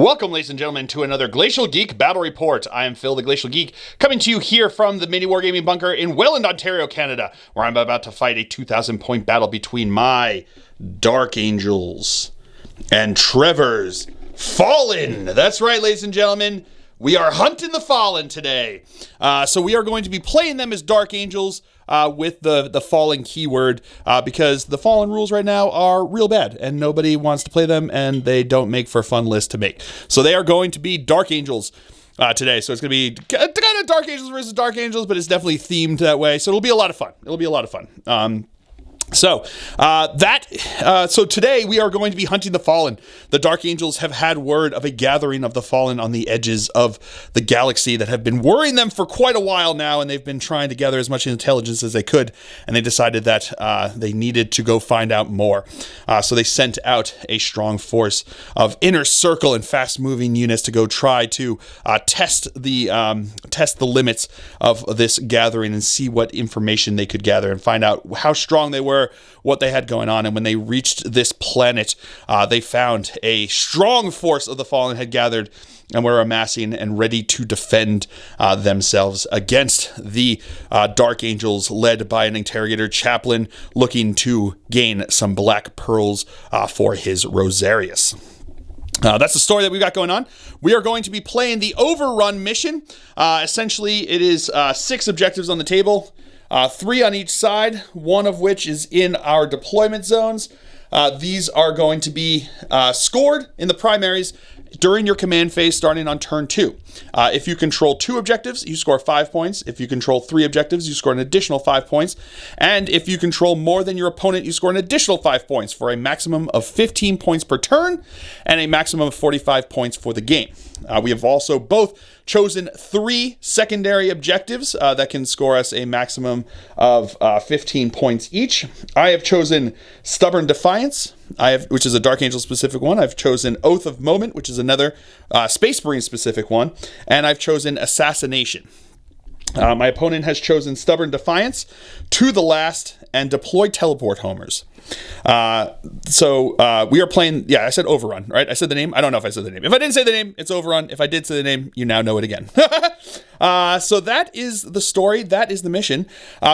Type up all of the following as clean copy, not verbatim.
Welcome, ladies and gentlemen, to another Glacial Geek Battle Report. I am Phil, the Glacial Geek, coming to you here from the Mini Wargaming Bunker in Welland, Ontario, Canada, where I'm about to fight a 2,000-point battle between my Dark Angels and Trevor's Fallen. That's right, ladies and gentlemen. We are hunting the Fallen today. So we are going to be playing them as Dark Angels with the Fallen keyword because the Fallen rules right now are real bad and nobody wants to play them and they don't make for a fun list to make. So they are going to be Dark Angels today. So it's going to be kind of Dark Angels versus Dark Angels, but it's definitely themed that way. So it'll be a lot of fun. So today we are going to be hunting the Fallen. The Dark Angels have had word of a gathering of the Fallen on the edges of the galaxy that have been worrying them for quite a while now, and they've been trying to gather as much intelligence as they could, and they decided that they needed to go find out more. So they sent out a strong force of inner circle and fast-moving units to go try to test the limits of this gathering and see what information they could gather and find out how strong they were, what they had going on. And when they reached this planet, they found a strong force of the Fallen had gathered and were amassing and ready to defend themselves against the Dark Angels, led by an interrogator chaplain looking to gain some black pearls for his Rosarius. That's the story that we've got going on. We are going to be playing the Overrun mission. Essentially, it is 6 objectives on the table. 3 on each side, one of which is in our deployment zones. These are going to be scored in the primaries during your command phase starting on turn 2. If you control 2 objectives, you score 5 points. If you control 3 objectives, you score an additional 5 points. And if you control more than your opponent, you score an additional 5 points for a maximum of 15 points per turn and a maximum of 45 points for the game. We have also both chosen 3 secondary objectives that can score us a maximum of 15 points each. I have chosen Stubborn Defiance, which is a Dark Angel specific one. I've chosen Oath of Moment, which is another Space Marine specific one. And I've chosen Assassination. My opponent has chosen Stubborn Defiance, To the Last, and Deploy Teleport Homers. We are playing, I said Overrun, right? I said the name? I don't know if I said the name. If I didn't say the name, it's Overrun. If I did say the name, you now know it again. So that is the story. That is the mission.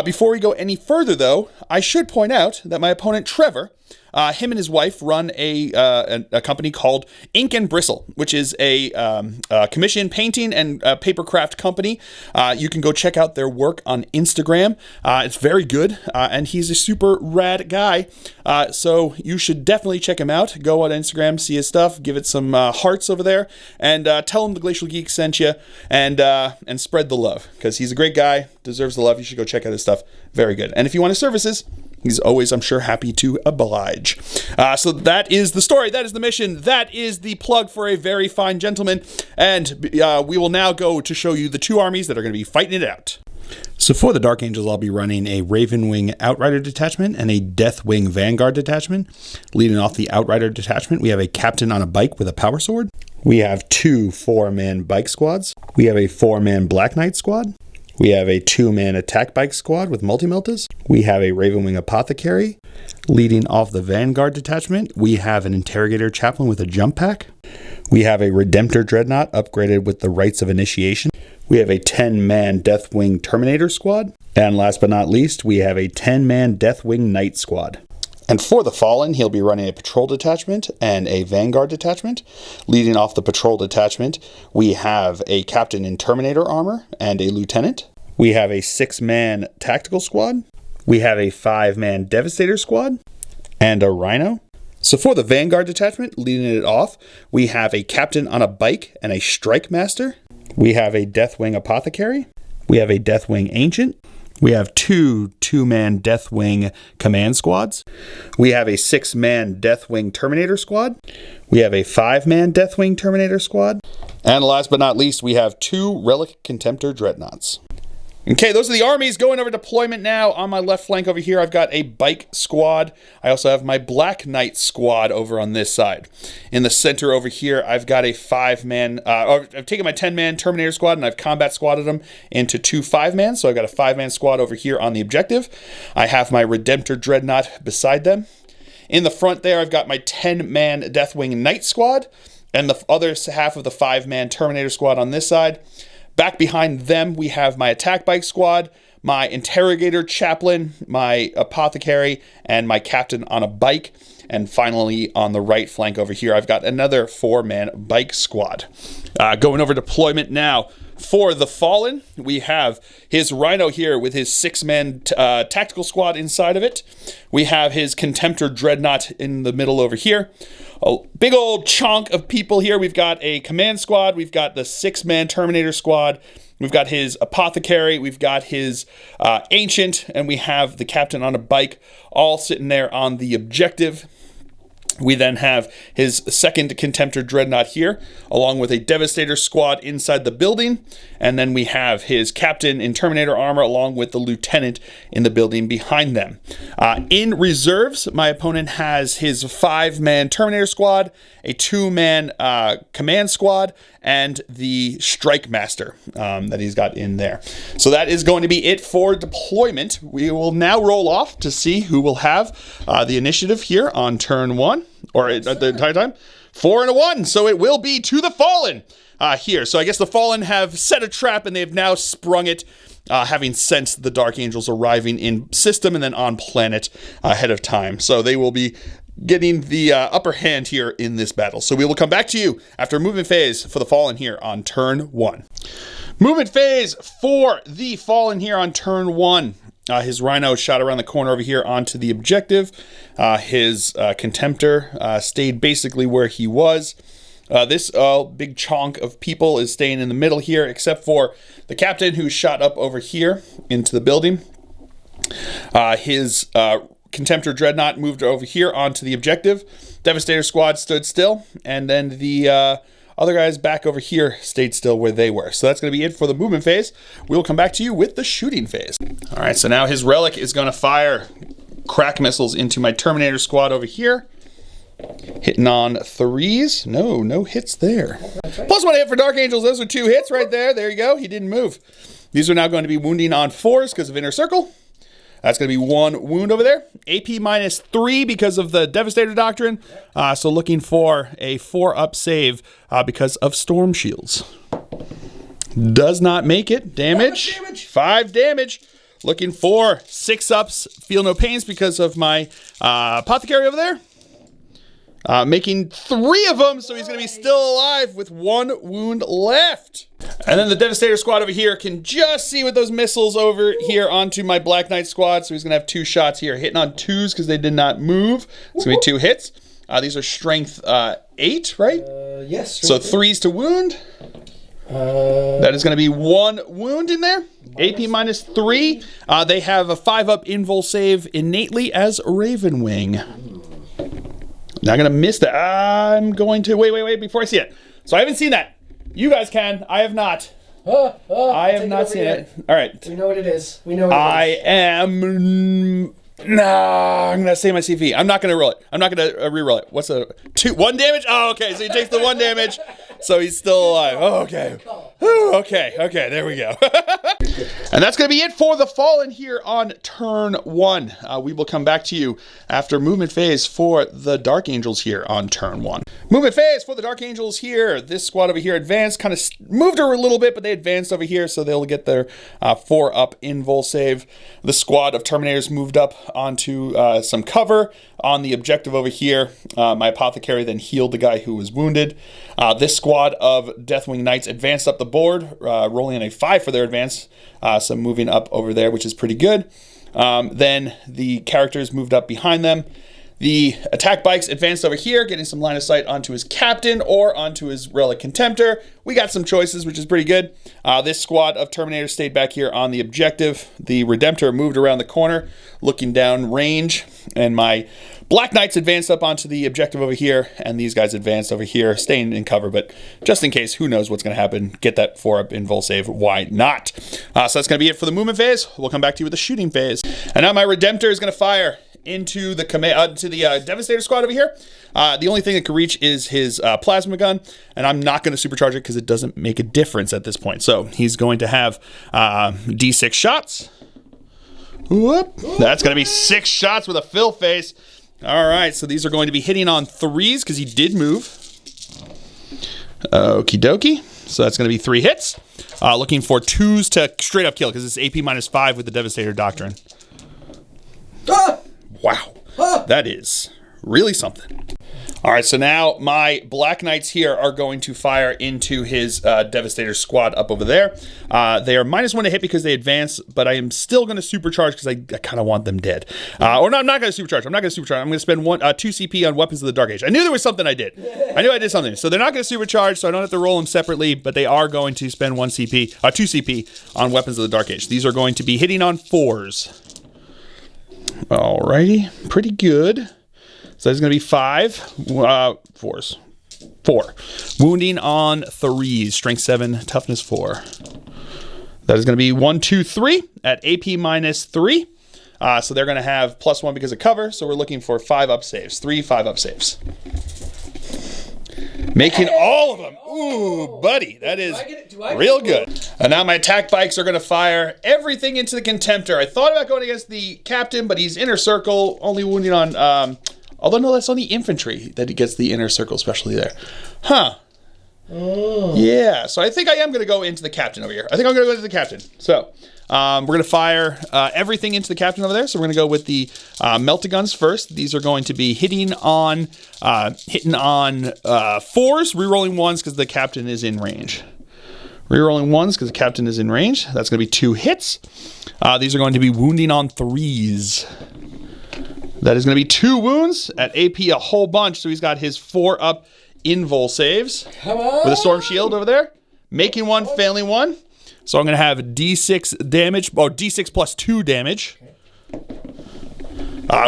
Before we go any further, though, I should point out that my opponent, Trevor, him and his wife run a company called Ink and Bristle, which is a commission painting and paper craft company. You can go check out their work on Instagram. It's very good, and he's a super rad guy. So you should definitely check him out. Go on Instagram, see his stuff, give it some hearts over there, and tell him the Glacial Geek sent you, and spread the love, because he's a great guy, deserves the love. You should go check out his stuff. Very good. And if you want his services, he's always, I'm sure, happy to oblige. So that is the story. That is the mission. That is the plug for a very fine gentleman. And we will now go to show you the 2 armies that are going to be fighting it out. So for the Dark Angels, I'll be running a Ravenwing Outrider detachment and a Deathwing Vanguard detachment. Leading off the Outrider detachment, we have a captain on a bike with a power sword. We have 2 4-man bike squads. We have a 4-man Black Knight squad. We have a 2-man attack bike squad with multi-meltas. We have a Ravenwing Apothecary. Leading off the Vanguard detachment, we have an Interrogator Chaplain with a jump pack. We have a Redemptor Dreadnought upgraded with the Rites of Initiation. We have a 10-man Deathwing Terminator squad. And last but not least, we have a 10-man Deathwing Knight squad. And for the Fallen, he'll be running a Patrol detachment and a Vanguard detachment. Leading off the Patrol detachment, we have a Captain in Terminator armor and a Lieutenant. We have a 6-man Tactical squad. We have a 5-man Devastator squad and a Rhino. So for the Vanguard detachment, leading it off, we have a Captain on a bike and a Strike Master. We have a Deathwing Apothecary. We have a Deathwing Ancient. We have 2 2-man Deathwing Command squads. We have a 6-man Deathwing Terminator squad. We have a 5-man Deathwing Terminator squad. And last but not least, we have 2 Relic Contemptor Dreadnoughts. Okay, those are the armies going over deployment now. On my left flank over here, I've got a bike squad. I also have my Black Knight squad over on this side. In the center over here, I've got a 5-man, I've taken my 10-man Terminator squad and I've combat squatted them into 2 5-man. So I've got a 5-man squad over here on the objective. I have my Redemptor Dreadnought beside them. In the front there, I've got my 10-man Deathwing Knight squad. and the other half of the 5-man Terminator squad on this side. Back behind them, we have my attack bike squad, my interrogator chaplain, my apothecary, and my captain on a bike. And finally, on the right flank over here, I've got another 4-man bike squad. Going over deployment now. For the Fallen, we have his Rhino here with his 6-man tactical squad inside of it. We have his Contemptor Dreadnought in the middle over here. A big old chunk of people here. We've got a command squad. We've got the 6-man Terminator squad. We've got his apothecary. We've got his ancient. And we have the captain on a bike all sitting there on the objective. We then have his 2nd Contemptor Dreadnought here, along with a Devastator squad inside the building. And then we have his captain in Terminator armor, along with the lieutenant in the building behind them. In reserves, my opponent has his 5-man Terminator squad, a 2-man command squad, and the Strike Master that he's got in there. So that is going to be it for deployment. We will now roll off to see who will have the initiative here on turn 1, or at the entire time. 4 and a 1, so it will be to the Fallen here. So I guess the Fallen have set a trap and they've now sprung it, having sensed the Dark Angels arriving in system and then on planet ahead of time. So they will be getting the upper hand here in this battle. So we will come back to you after movement phase for the Fallen here on turn 1. Movement phase for the Fallen here on turn 1. His Rhino shot around the corner over here onto the objective. His Contemptor stayed basically where he was. This big chunk of people is staying in the middle here, except for the captain who shot up over here into the building. His Contemptor Dreadnought moved over here onto the objective. Devastator squad stood still, and then the other guys back over here stayed still where they were. So that's going to be it for the movement phase. We'll come back to you with the shooting phase. All right, so now his Relic is going to fire crack missiles into my Terminator squad over here. Hitting on 3s. No hits there. Right. Plus 1 hit for Dark Angels. Those are 2 hits right there. There you go. He didn't move. These are now going to be wounding on 4s because of Inner Circle. That's going to be 1 wound over there. AP -3 because of the Devastator Doctrine. So looking for a 4-up save because of Storm Shields. Does not make it. Damage. 5 damage. Looking for 6 ups. Feel no pains because of my apothecary over there. Making 3 of them, so he's going to be still alive with 1 wound left. And then the Devastator squad over here can just see with those missiles over here onto my Black Knight squad, so he's going to have 2 shots here, hitting on 2s because they did not move. It's going to be 2 hits. These are strength 8, right? Yes. So 3s to wound. That is going to be 1 wound in there. AP -3. They have a 5-up invul save innately as Ravenwing. Not going to miss that. I'm going to... Wait, before I see it. So I haven't seen that. You guys can. I have not. I have not seen it. All right. We know what it is. We know what it is. I'm going to say my CV. I'm not going to roll it. I'm not going to re-roll it. What's a... 1 damage? Oh, okay. So he takes the 1 damage. So he's still alive. Oh, okay. Okay, there we go. And that's going to be it for the Fallen here on turn 1. We will come back to you after movement phase for the Dark Angels here on turn 1. Movement phase for the Dark Angels here. This squad over here advanced, kind of moved her a little bit, but they advanced over here, so they'll get their 4-up invul save. The squad of Terminators moved up onto some cover on the objective over here. My apothecary then healed the guy who was wounded. This squad of Deathwing Knights advanced up the board, rolling in a 5 for their advance. So moving up over there, which is pretty good. Then the characters moved up behind them. The attack bikes advanced over here, getting some line of sight onto his captain or onto his Relic Contemptor. We got some choices, which is pretty good. This squad of Terminators stayed back here on the objective. The Redemptor moved around the corner, looking down range, and my Black Knights advanced up onto the objective over here, and these guys advanced over here, staying in cover, but just in case, who knows what's going to happen, get that 4-up invul save, why not? So that's going to be it for the movement phase. We'll come back to you with the shooting phase. And now my Redemptor is going to fire into the Devastator squad over here. The only thing that can reach is his plasma gun, and I'm not going to supercharge it because it doesn't make a difference at this point. So he's going to have D6 shots. Whoop. That's going to be 6 shots with a fill face. All right, so these are going to be hitting on 3s because he did move. Okie dokie. So that's going to be 3 hits. Looking for 2s to straight up kill because it's AP -5 with the Devastator Doctrine. Ah! Wow. Ah! That is really something. All right, so now my Black Knights here are going to fire into his Devastator squad up over there. They are -1 to hit because they advance, but I am still going to supercharge because I kind of want them dead. Or no, I'm not going to supercharge. I'm not going to supercharge. I'm going to spend 2 CP on Weapons of the Dark Age. I knew there was something I did. I knew I did something. So they're not going to supercharge, so I don't have to roll them separately, but they are going to spend 2 CP on Weapons of the Dark Age. These are going to be hitting on 4s. Alrighty, pretty good. So there's going to be 5 4s. 4. Wounding on 3s. Strength 7, toughness 4. That is going to be 1, 2, 3 at AP -3. So they're going to have +1 because of cover. So we're looking for 5 up saves. 3 5-up saves. Making all of them. Ooh, buddy. That is real good. And now my attack bikes are going to fire everything into the Contemptor. I thought about going against the captain, but he's inner circle. Only wounding on... although, no, that's only infantry that he gets the inner circle, especially there. Huh. Oh. Yeah, so I think I am going to go into the captain over here. I think I'm going to go into the captain. So, we're going to fire everything into the captain over there. So we're going to go with the Meltaguns first. These are going to be hitting on 4s, rerolling 1s because the captain is in range. Rerolling 1s because the captain is in range. That's going to be 2 hits. These are going to be wounding on 3s. That is going to be 2 wounds at AP a whole bunch. So he's got his 4-up invul saves. Come on. With a storm shield over there. Making 1, failing 1. So I'm going to have D6 damage. Oh, D6 plus 2 damage.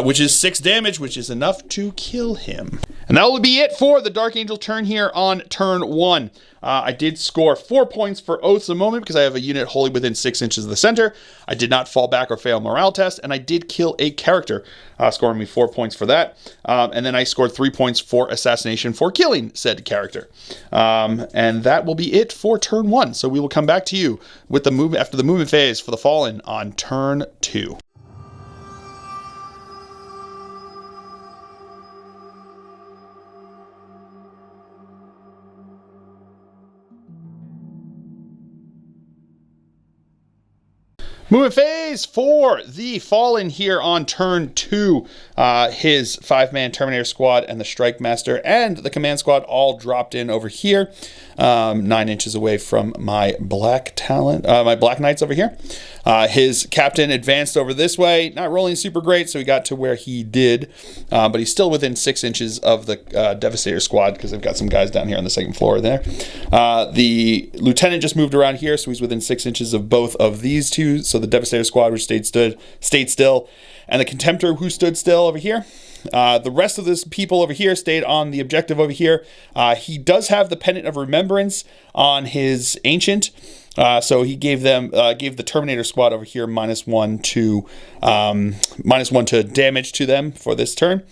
Which is 6 damage, which is enough to kill him. And that will be it for the Dark Angel turn here on turn 1. I did score 4 points for Oaths a moment because I have a unit wholly within 6 inches of the center. I did not fall back or fail morale test, and I did kill a character, scoring me 4 points for that. And then I scored 3 points for assassination for killing said character. And that will be it for turn 1. So we will come back to you with the move after the movement phase for the Fallen on turn 2. Movement phase for the Fallen here on turn 2. His 5-man Terminator squad and the Strike Master and the Command squad all dropped in over here, 9 inches away from my Black Knights over here. His captain advanced over this way, not rolling super great, so he got to where he did, but he's still within 6 inches of the Devastator squad because they've got some guys down here on the second floor there. The lieutenant just moved around here, so he's within 6 inches of both of these two. So the Devastator squad, which stayed still, and the Contemptor, who stood still over here. The rest of this people over here stayed on the objective over here. He does have the Pendant of Remembrance on his Ancient. So he gave the Terminator squad over here -1 to damage to them for this turn.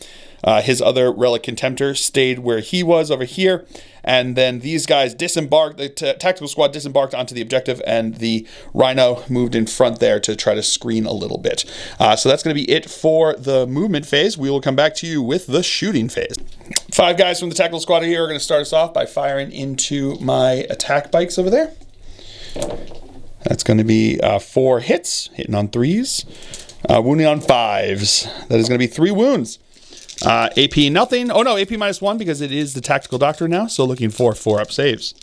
His other Relic Contemptor stayed where he was over here. And then these guys disembarked, the tactical squad disembarked onto the objective, and the Rhino moved in front there to try to screen a little bit. So that's going to be it for the movement phase. We will come back to you with the shooting phase. 5 guys from the tactical squad here are going to start us off by firing into my attack bikes over there. That's going to be 4 hits, hitting on 3s, wounding on 5s. That is going to be 3 wounds. AP nothing. Oh no, AP -1 because it is the tactical doctor now. So looking for 4-up saves.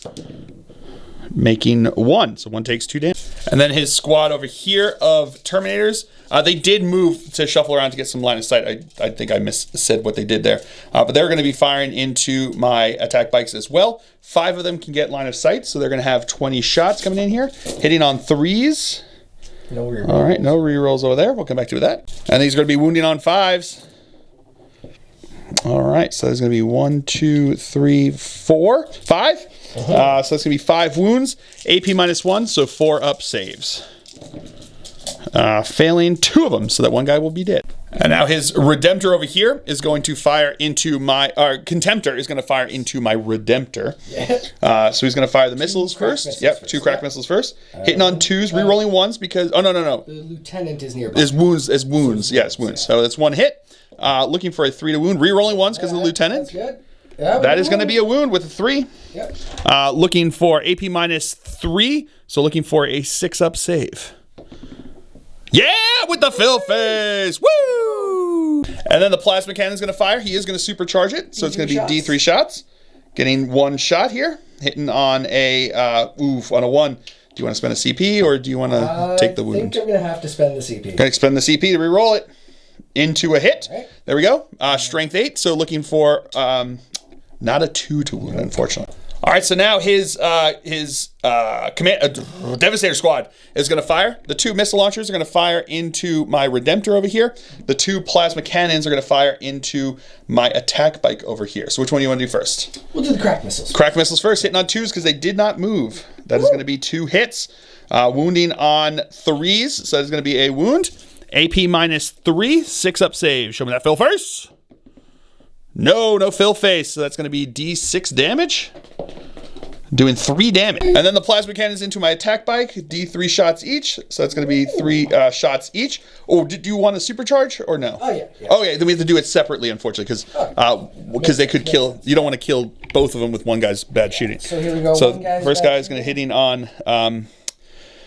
Making 1. So 1 takes 2 damage. And then his squad over here of Terminators. They did move to shuffle around to get some line of sight. I think I said what they did there. But they're going to be firing into my attack bikes as well. 5 of them can get line of sight. So they're going to have 20 shots coming in here. Hitting on 3s. No rerolls. All right, no rerolls over there. We'll come back to that. And these are going to be wounding on 5s. All right, so there's going to be 1, 2, 3, 4, 5. So that's going to be 5 wounds. AP -1, so 4-up saves. Failing 2 of them, so that 1 guy will be dead. And now his Redemptor over here is going to fire into my... Contemptor is going to fire into my Redemptor. Yeah. So he's going to fire the missiles first. Yep, 2 crack missiles first. Hitting on 2s, re-rolling 1s because... Oh, no. The lieutenant is nearby. Is wounds. Yes, wounds. So that's 1 hit. Looking for a 3 to wound. Re-rolling 1s because of the lieutenant. That's good. Yeah, that is going to be a wound with a 3. Yep. Looking for AP -3, so looking for a 6-up save. Yeah, with the fill face. Woo! And then the plasma cannon is going to fire. He is going to supercharge it, so it's going to be D3 shots. Getting 1 shot here, hitting on a on a 1. Do you want to spend a CP or do you want to take the wound? I think I'm going to have to spend the CP. Going to spend the CP to reroll it into a hit. Right. There we go. Strength 8, so looking for not a 2 to wound, unfortunately. All right, so now his Devastator squad is going to fire. The 2 missile launchers are going to fire into my Redemptor over here. The 2 plasma cannons are going to fire into my attack bike over here. So which one do you want to do first? We'll do the crack missiles. Crack missiles first, hitting on 2s because they did not move. That is going to be 2 hits. Wounding on 3s, so that's going to be a wound. AP -3, 6-up save. Show me that fill face. No fill face. So that's going to be D6 damage. Doing 3 damage. And then the plasma cannons into my attack bike. D3 shots each. So that's going to be 3 shots each. Oh, do you want a supercharge or no? Oh, yeah. Okay, then we have to do it separately, unfortunately, because they could kill. You don't want to kill both of them with one guy's bad shooting. So here we go. So first guy is going to hitting on.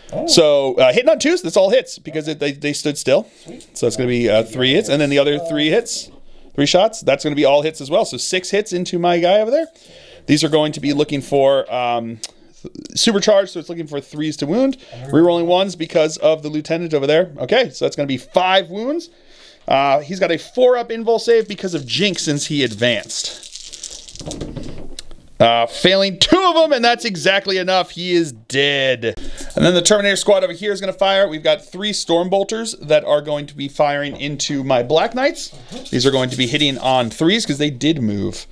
Hitting on 2s, that's all hits because they stood still. So it's going to be 3 hits. And then the other 3 hits, 3 shots, that's going to be all hits as well. So 6 hits into my guy over there. These are going to be looking for supercharged, so it's looking for 3s to wound. Rerolling 1s because of the lieutenant over there. Okay, so that's going to be 5 wounds. He's got a 4-up invul save because of Jinx since he advanced. Failing 2 of them, and that's exactly enough. He is dead. And then the Terminator squad over here is going to fire. We've got 3 Stormbolters that are going to be firing into my Black Knights. These are going to be hitting on 3s because they did move.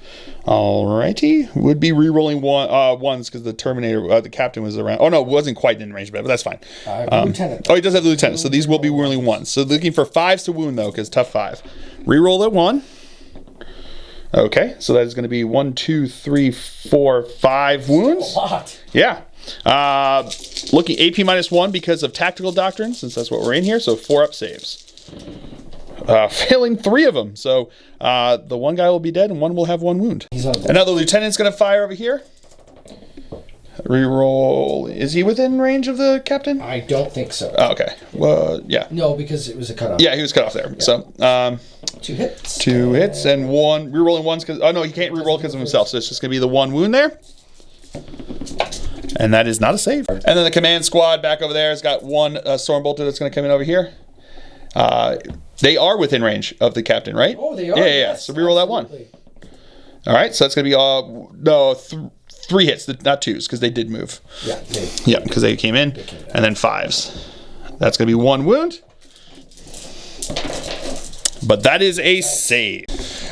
Alrighty. Would be re-rolling 1s because the Terminator, the captain was around. Oh, no, it wasn't quite in range, but that's fine. Lieutenant. Oh, he does have the lieutenant, so these will be rolling 1s. So looking for 5s to wound, though, because tough 5. Reroll that 1. Okay, so that is going to be 1, 2, 3, 4, 5 wounds. A lot. Yeah. Looking AP -1 because of tactical doctrine, since that's what we're in here. So 4-up saves. Failing 3 of them. So the 1 guy will be dead and 1 will have 1 wound. And now the lieutenant's going to fire over here. Reroll. Is he within range of the captain? I don't think so. Oh, okay. Well, yeah. No, because it was a cutoff. Yeah, he was cut off there. Yeah. So 2 hits. 2 hits and 1 rerolling 1s because no, he can't reroll because of himself. So it's just going to be the 1 wound there. And that is not a save. And then the command squad back over there has got 1 Stormbolter that's going to come in over here. They are within range of the captain, right? Oh, they are? Yeah. Yes, so reroll that 1. All right, so that's going to be 3 hits, not 2s, because they did move. Yeah, because they came in. And then 5s. That's going to be 1 wound. But that is a save.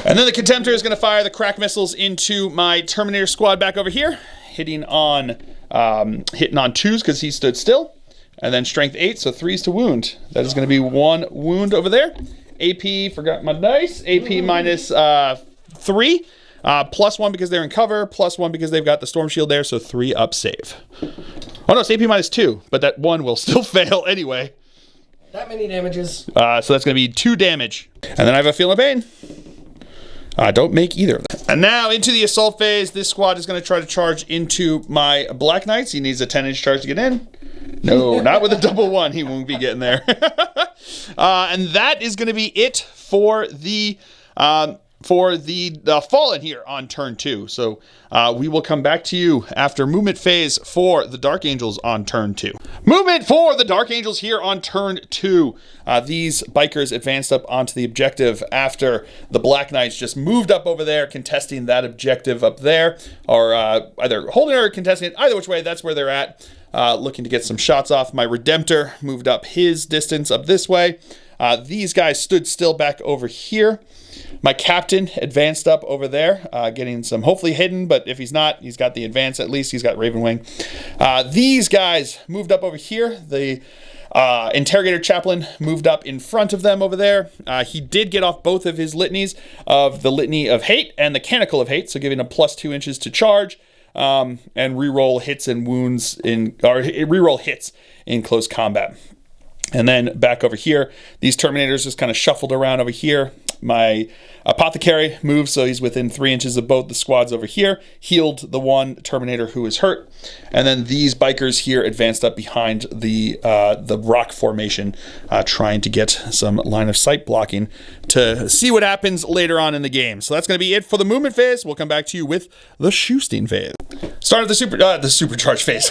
And then the Contemptor is going to fire the crack missiles into my Terminator squad back over here, hitting on 2s because he stood still. And then strength 8, so 3s to wound. That is going to be 1 wound over there. AP, forgot my dice. AP -3. +1 because they're in cover. +1 because they've got the Storm Shield there, so 3-up save. Oh no, it's AP -2, but that 1 will still fail anyway. That many damages. So that's going to be 2 damage. And then I have a Feel of Pain. Don't make either of them. And now into the assault phase. This squad is going to try to charge into my Black Knights. He needs a 10-inch charge to get in. No, not with a double 1. He won't be getting there. And that is going to be it for the Fallen here on turn 2. So we will come back to you after movement phase for the Dark Angels on turn 2. Movement for the Dark Angels here on turn 2. These bikers advanced up onto the objective after the Black Knights just moved up over there, contesting that objective up there, or either holding or contesting it. Either which way, that's where they're at. Looking to get some shots off. My Redemptor moved up his distance up this way. These guys stood still back over here. My captain advanced up over there, getting some hopefully hidden, but if he's not, he's got the advance at least. He's got Raven Wing. These guys moved up over here. The Interrogator Chaplain moved up in front of them over there. He did get off both of his litanies of the Litany of Hate and the Canticle of Hate, so giving him +2 inches to charge. And reroll hits and wounds reroll hits in close combat. And then back over here, these Terminators just kind of shuffled around over here. My apothecary moved, so he's within 3 inches of both the squads over here. Healed the one Terminator who is hurt. And then these bikers here advanced up behind the rock formation, trying to get some line of sight blocking to see what happens later on in the game. So that's going to be it for the movement phase. We'll come back to you with the shooting phase. Start of the supercharged phase.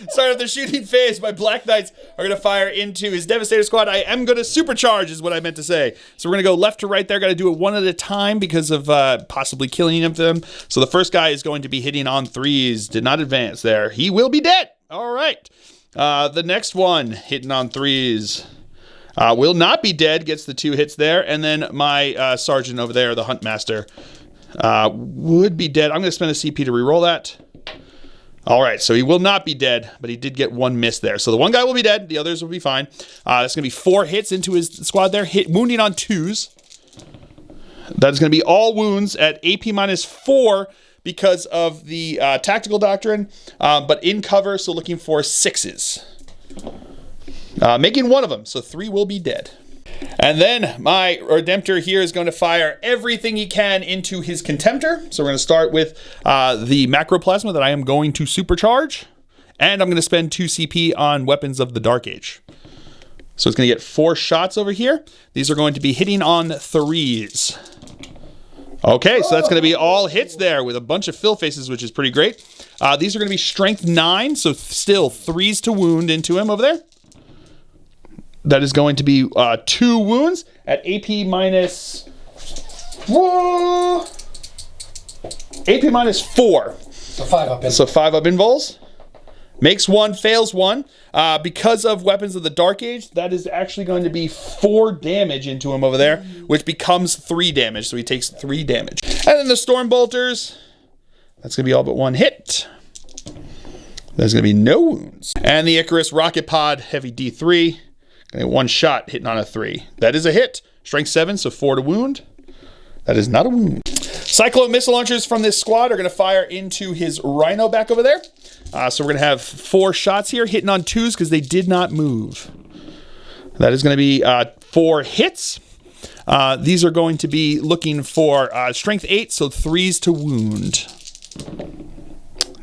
Start of the shooting phase. My Black Knights are going to fire into his Devastator squad. I am going to supercharge is what I meant to say. So we're going to go left to right there. Got to do it one at a time because of possibly killing them. So the first guy is going to be hitting on 3s. Did not advance there. He will be dead. All right. The next one hitting on 3s. Will not be dead. Gets the 2 hits there. And then my sergeant over there, the Huntmaster, would be dead. I'm going to spend a CP to reroll that. All right, so he will not be dead, but he did get 1 miss there. So the one guy will be dead. The others will be fine. That's going to be 4 hits into his squad there. Wounding on 2s. That is going to be all wounds at AP -4 because of the tactical doctrine, but in cover, so looking for 6s. Making 1 of them, so 3 will be dead. And then my Redemptor here is going to fire everything he can into his Contemptor. So we're going to start with the Macroplasma that I am going to supercharge. And I'm going to spend 2 CP on Weapons of the Dark Age. So it's going to get 4 shots over here. These are going to be hitting on 3s. Okay, so that's going to be all hits there with a bunch of fill faces, which is pretty great. These are going to be Strength 9, so still 3s to wound into him over there. That is going to be 2 wounds at AP -4. AP -4. So 5 up in. So 5 up invols. Makes 1, fails 1. Because of Weapons of the Dark Age, that is actually going to be 4 damage into him over there, which becomes 3 damage. So he takes 3 damage. And then the Storm Bolters. That's going to be all but 1 hit. There's going to be no wounds. And the Icarus Rocket Pod, Heavy D3. 1 shot hitting on a 3. That is a hit. Strength 7, so 4 to wound. That is not a wound. Cyclone missile launchers from this squad are going to fire into his Rhino back over there. So we're going to have 4 shots here hitting on 2s because they did not move. That is going to be 4 hits. These are going to be looking for Strength 8, so 3s to wound.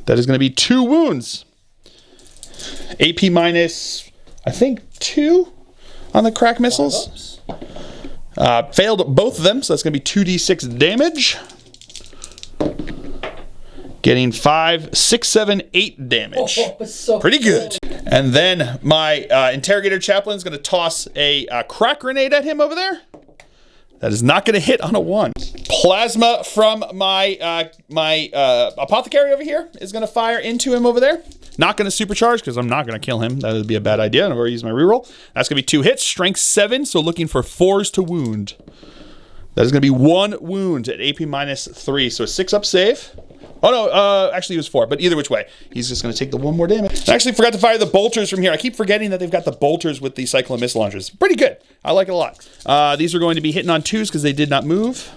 That is going to be 2 wounds. AP minus, I think, 2 on the crack missiles. Failed both of them, so that's going to be 2d6 damage. Getting 5, 6, 7, 8 damage. So pretty good. And then my Interrogator Chaplain is going to toss a crack grenade at him over there. That is not going to hit on a 1. Plasma from my Apothecary over here is going to fire into him over there. Not going to supercharge because I'm not going to kill him. That would be a bad idea. And I've already used my reroll. That's going to be 2 hits. Strength 7, so looking for 4s to wound. That is going to be 1 wound at AP -3, so a 6 up save. Oh no, actually it was 4, but either which way, he's just going to take the 1 more damage. I actually forgot to fire the bolters from here. I keep forgetting that they've got the bolters with the Cyclone missile launchers. Pretty good. I like it a lot. These are going to be hitting on 2s because they did not move.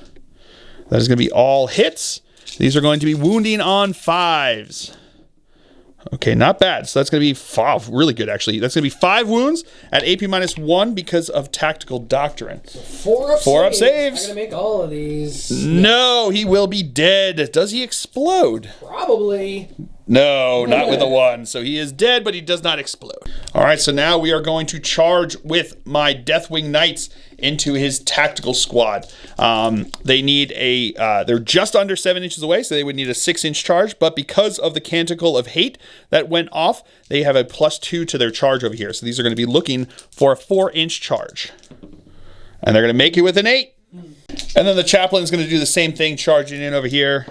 That is going to be all hits. These are going to be wounding on 5s. Okay, not bad. So that's going to be 5, really good actually. That's going to be 5 wounds at AP -1 because of Tactical Doctrine. So 4 up saves. I'm going to make all of these. No, he will be dead. Does he explode? Probably. No, not with a 1. So he is dead, but he does not explode. All right, so now we are going to charge with my Deathwing Knights into his tactical squad. They need they're just under 7 inches away, so they would need a 6-inch charge, but because of the Canticle of Hate that went off, they have a +2 to their charge over here. So these are going to be looking for a 4-inch charge. And they're going to make it with an 8. And then the Chaplain's going to do the same thing, charging in over here.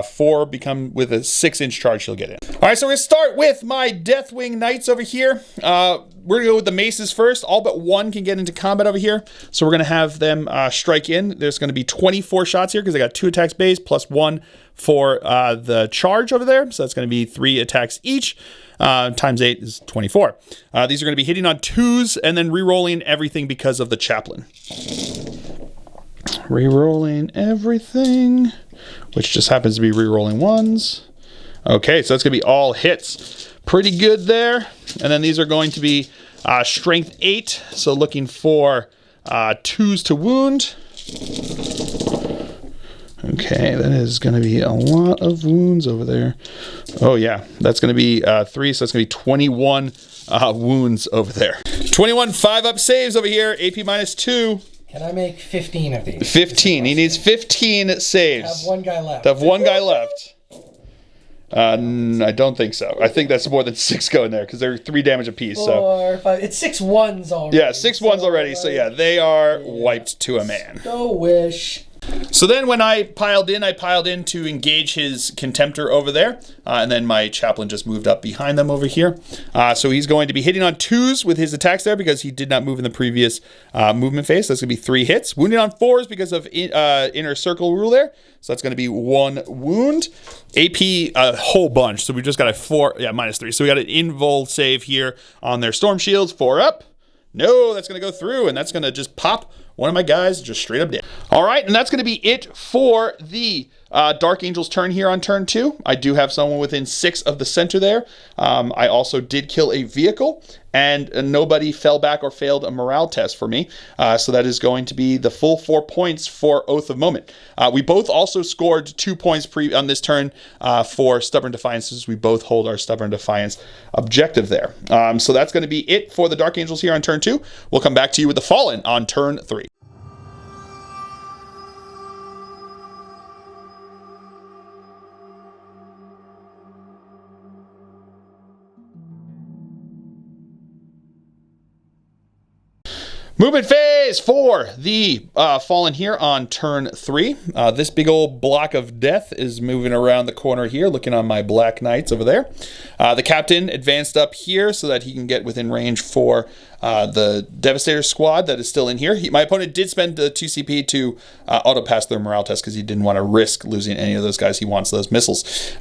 4 become with a 6-inch charge, she'll get in. All right, so we're going to start with my Deathwing Knights over here. We're going to go with the maces first. All but 1 can get into combat over here. So we're going to have them strike in. There's going to be 24 shots here because they got 2 attacks base plus 1 for the charge over there. So that's going to be 3 attacks each. Times 8 is 24. These are going to be hitting on 2s and then re-rolling everything because of the Chaplain. Re-rolling everything, which just happens to be re-rolling 1s. Okay, so that's going to be all hits. Pretty good there. And then these are going to be Strength 8, so looking for 2s to wound. Okay, that is going to be a lot of wounds over there. Oh yeah, that's going to be 3, so that's going to be 21 wounds over there. 21 5-up saves over here, AP -2. Can I make 15 of these? 15. He needs 15 saves. Have one guy left. Have one guy left. I don't think so. I think that's more than 6 going there because they're 3 damage apiece. 4, 5. It's 6 1s already. Yeah, 6 1s already. So yeah, they are wiped to a man. Go wish. So then when I piled in to engage his Contemptor over there, and then my Chaplain just moved up behind them over here. So he's going to be hitting on 2s with his attacks there because he did not move in the previous movement phase. That's going to be 3 hits. Wounded on 4s because of inner circle rule there. So that's going to be 1 wound. AP a whole bunch. So we just got a 4, yeah, -3. So we got an invul save here on their Storm Shields. 4 up. No, that's going to go through, and that's going to just pop one of my guys just straight up dead. All right, and that's going to be it for the Dark Angel's turn here on turn 2. I do have someone within 6 of the center there. I also did kill a vehicle, and nobody fell back or failed a morale test for me. So that is going to be the full 4 points for Oath of Moment. We both also scored 2 points on this turn for Stubborn Defiances. We both hold our Stubborn Defiance objective there. So that's going to be it for the Dark Angels here on turn 2. We'll come back to you with the Fallen on turn 3. Movement phase for the Fallen here on turn 3. This big old block of death is moving around the corner here, looking on my Black Knights over there. The Captain advanced up here so that he can get within range for the Devastator squad that is still in here. My opponent did spend the 2 CP to auto-pass their morale test because he didn't want to risk losing any of those guys. He wants those missiles.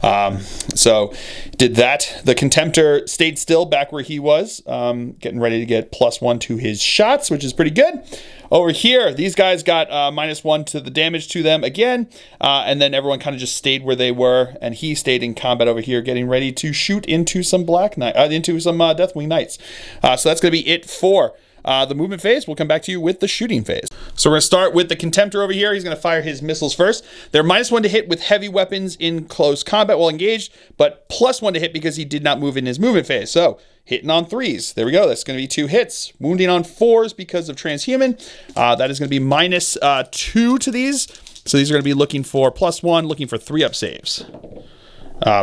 So did that. The Contemptor stayed still back where he was, getting ready to get +1 to his shots, which is pretty good. Over here, these guys got -1 to the damage to them again, and then everyone kind of just stayed where they were, and he stayed in combat over here, getting ready to shoot into some Deathwing Knights. So that's going to be it for the movement phase. We'll come back to you with the shooting phase. So we're going to start with the Contemptor over here. He's going to fire his missiles first. They're -1 to hit with heavy weapons in close combat while engaged, but +1 to hit because he did not move in his movement phase. So hitting on 3s. There we go. That's going to be 2 hits. Wounding on 4s because of Transhuman. That is going to be -2 to these. So these are going to be looking for +1, looking for 3-up saves.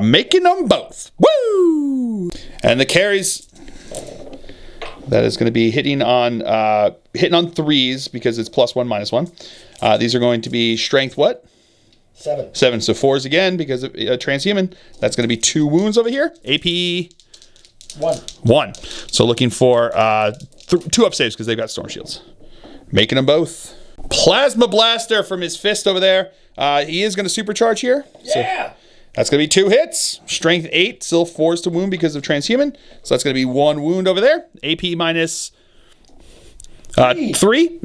Making them both. Woo! And the carries... That is going to be hitting on 3s because it's +1, -1. These are going to be strength what? 7. 7. So 4s again because of Transhuman. That's going to be 2 wounds over here. AP 1. So looking for 2-up saves because they've got Storm Shields. Making them both. Plasma Blaster from his fist over there. He is going to supercharge here. Yeah. So that's going to be 2 hits. Strength 8, still 4s to wound because of Transhuman. So that's going to be 1 wound over there. AP -3.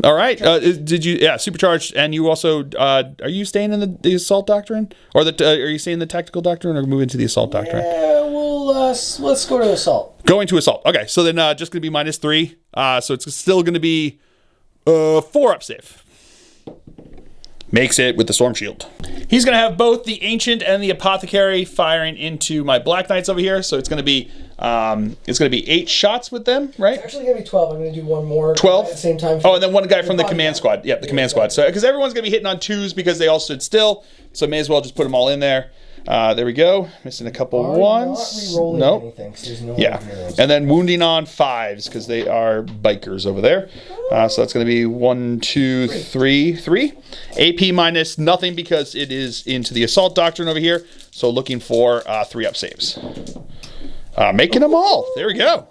All right. Did you? Yeah, supercharged. And you also are you staying in the Assault Doctrine, or are you staying in the Tactical Doctrine, or moving to the Assault Doctrine? Yeah, well, let's go to Assault. Going to Assault. Okay, so then just going to be -3. So it's still going to be 4-up save. Makes it with the Storm Shield. He's going to have both the Ancient and the Apothecary firing into my Black Knights over here. So it's going to be 8 shots with them, right? It's actually going to be 12. I'm going to do one more 12 at the same time. Oh, and then one guy from the command squad. Yep, the command squad. So because everyone's going to be hitting on 2s because they all stood still. So may as well just put them all in there. There we go. Missing a couple ones. Not re-rolling anything, 'cause there's no yeah. And then wounding on 5s because they are bikers over there. So that's going to be 1, 2, 3. AP minus nothing because it is into the Assault Doctrine over here. So looking for 3-up saves. Making them all. There we go.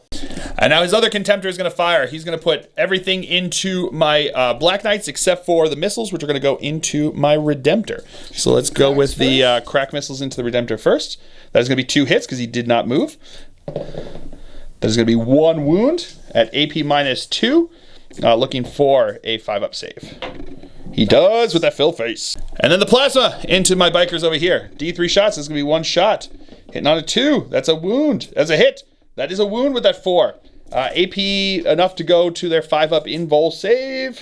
And now his other Contemptor is going to fire. He's going to put everything into my Black Knights except for the missiles, which are going to go into my Redemptor. So let's go with the crack missiles into the Redemptor first. That is going to be 2 hits because he did not move. That is going to be 1 wound at AP -2. Looking for a 5-up save. He does with that fill face. And then the plasma into my bikers over here. D3 shots. This is going to be 1 shot. Hitting on a 2. That's a wound. That's a hit. That is a wound with that 4. AP enough to go to their 5-up invul save.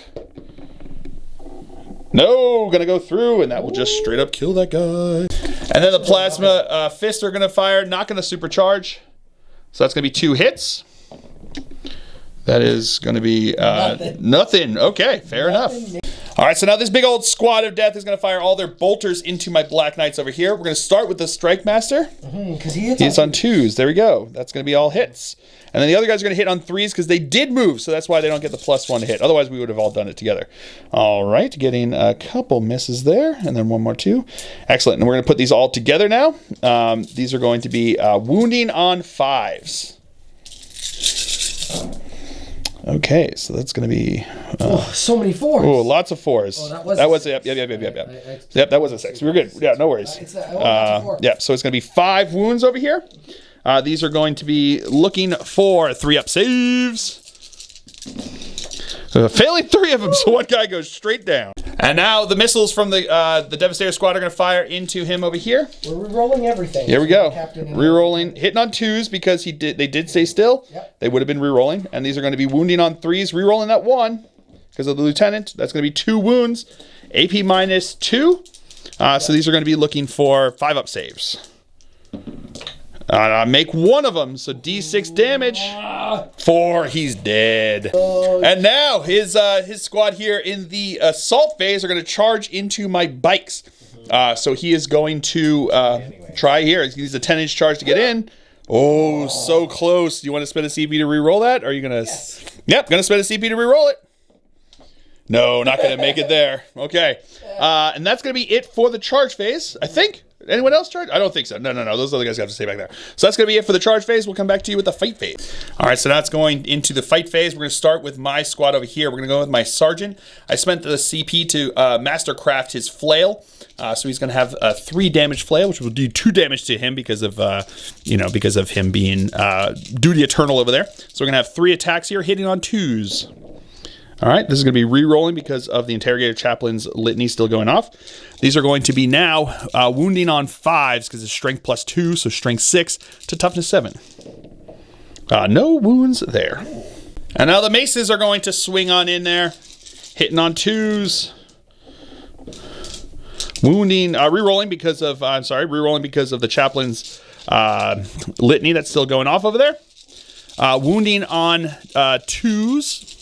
No, gonna go through, and that will just straight up kill that guy. And then the plasma fists are gonna fire, not gonna supercharge. So that's gonna be 2 hits. That is gonna be nothing. Okay, fair enough. All right, so now this big old squad of death is gonna fire all their bolters into my Black Knights over here. We're gonna start with the Strike Master. Because he hits He's on 2s. There we go. That's gonna be all hits. And then the other guys are going to hit on 3s because they did move, so that's why they don't get the +1 to hit. Otherwise, we would have all done it together. All right, getting a couple misses there, and then 1 more 2. Excellent, and we're going to put these all together now. These are going to be wounding on 5s. Okay, so that's going to be... so many 4s. Oh, lots of 4s. Oh, that was it. Yep, that was a 6. We were good. Yeah, no worries. Yep, so it's going to be 5 wounds over here. These are going to be looking for 3-up saves. Failing 3 of them, so one guy goes straight down. And now the missiles from the Devastator squad are going to fire into him over here. We're re-rolling everything. Here we go. Re-rolling, hitting on 2s because they did stay still. Yep. They would have been re-rolling. And these are going to be wounding on 3s, re-rolling that 1 because of the lieutenant. That's going to be 2 wounds. AP -2. So these are going to be looking for 5-up saves. Make 1 of them, so D6 damage. 4, he's dead. And now his squad here in the assault phase are going to charge into my bikes. So he is going to try here. He needs a 10-inch charge to get in. Oh, so close. Do you want to spend a CP to re-roll that? Or are you going to... Yes. Yep, going to spend a CP to re-roll it. No, not going to make it there. Okay. And that's going to be it for the charge phase, I think. Anyone else charge? I don't think so. No. Those other guys have to stay back there. So that's going to be it for the charge phase. We'll come back to you with the fight phase. All right, so now it's going into the fight phase. We're going to start with my squad over here. We're going to go with my sergeant. I spent the CP to mastercraft his flail. So he's going to have a 3 damage flail, which will do 2 damage to him because of him being duty eternal over there. So we're going to have 3 attacks here, hitting on 2s. All right, this is going to be re-rolling because of the Interrogator Chaplain's litany still going off. These are going to be now wounding on 5s because it's strength +2, so strength 6 to toughness 7. No wounds there. And now the maces are going to swing on in there, hitting on 2s. Wounding, re-rolling because of, re-rolling because of the Chaplain's litany that's still going off over there. Wounding on 2s.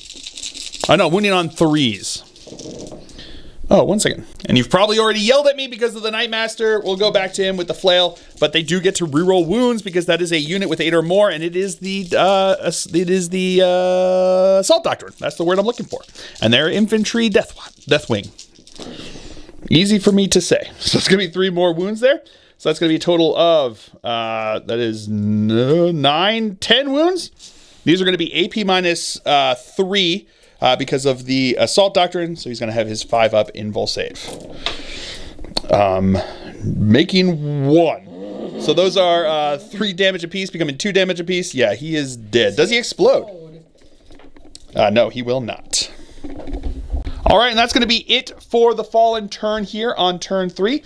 Wounding on 3s. Oh, 1 second. And you've probably already yelled at me because of the Knightmaster. We'll go back to him with the flail, but they do get to reroll wounds because that is a unit with 8 or more, and it is the assault doctrine. That's the word I'm looking for. And they're infantry death wing. Easy for me to say. So it's gonna be 3 more wounds there. So that's gonna be a total of 10 wounds. These are gonna be AP -3. Because of the assault doctrine, so he's going to have his 5-up invul save. Making 1. So those are 3 damage apiece, becoming 2 damage apiece. Yeah, he is dead. Does he explode? No, he will not. All right, and that's going to be it for the Fallen turn here on turn 3.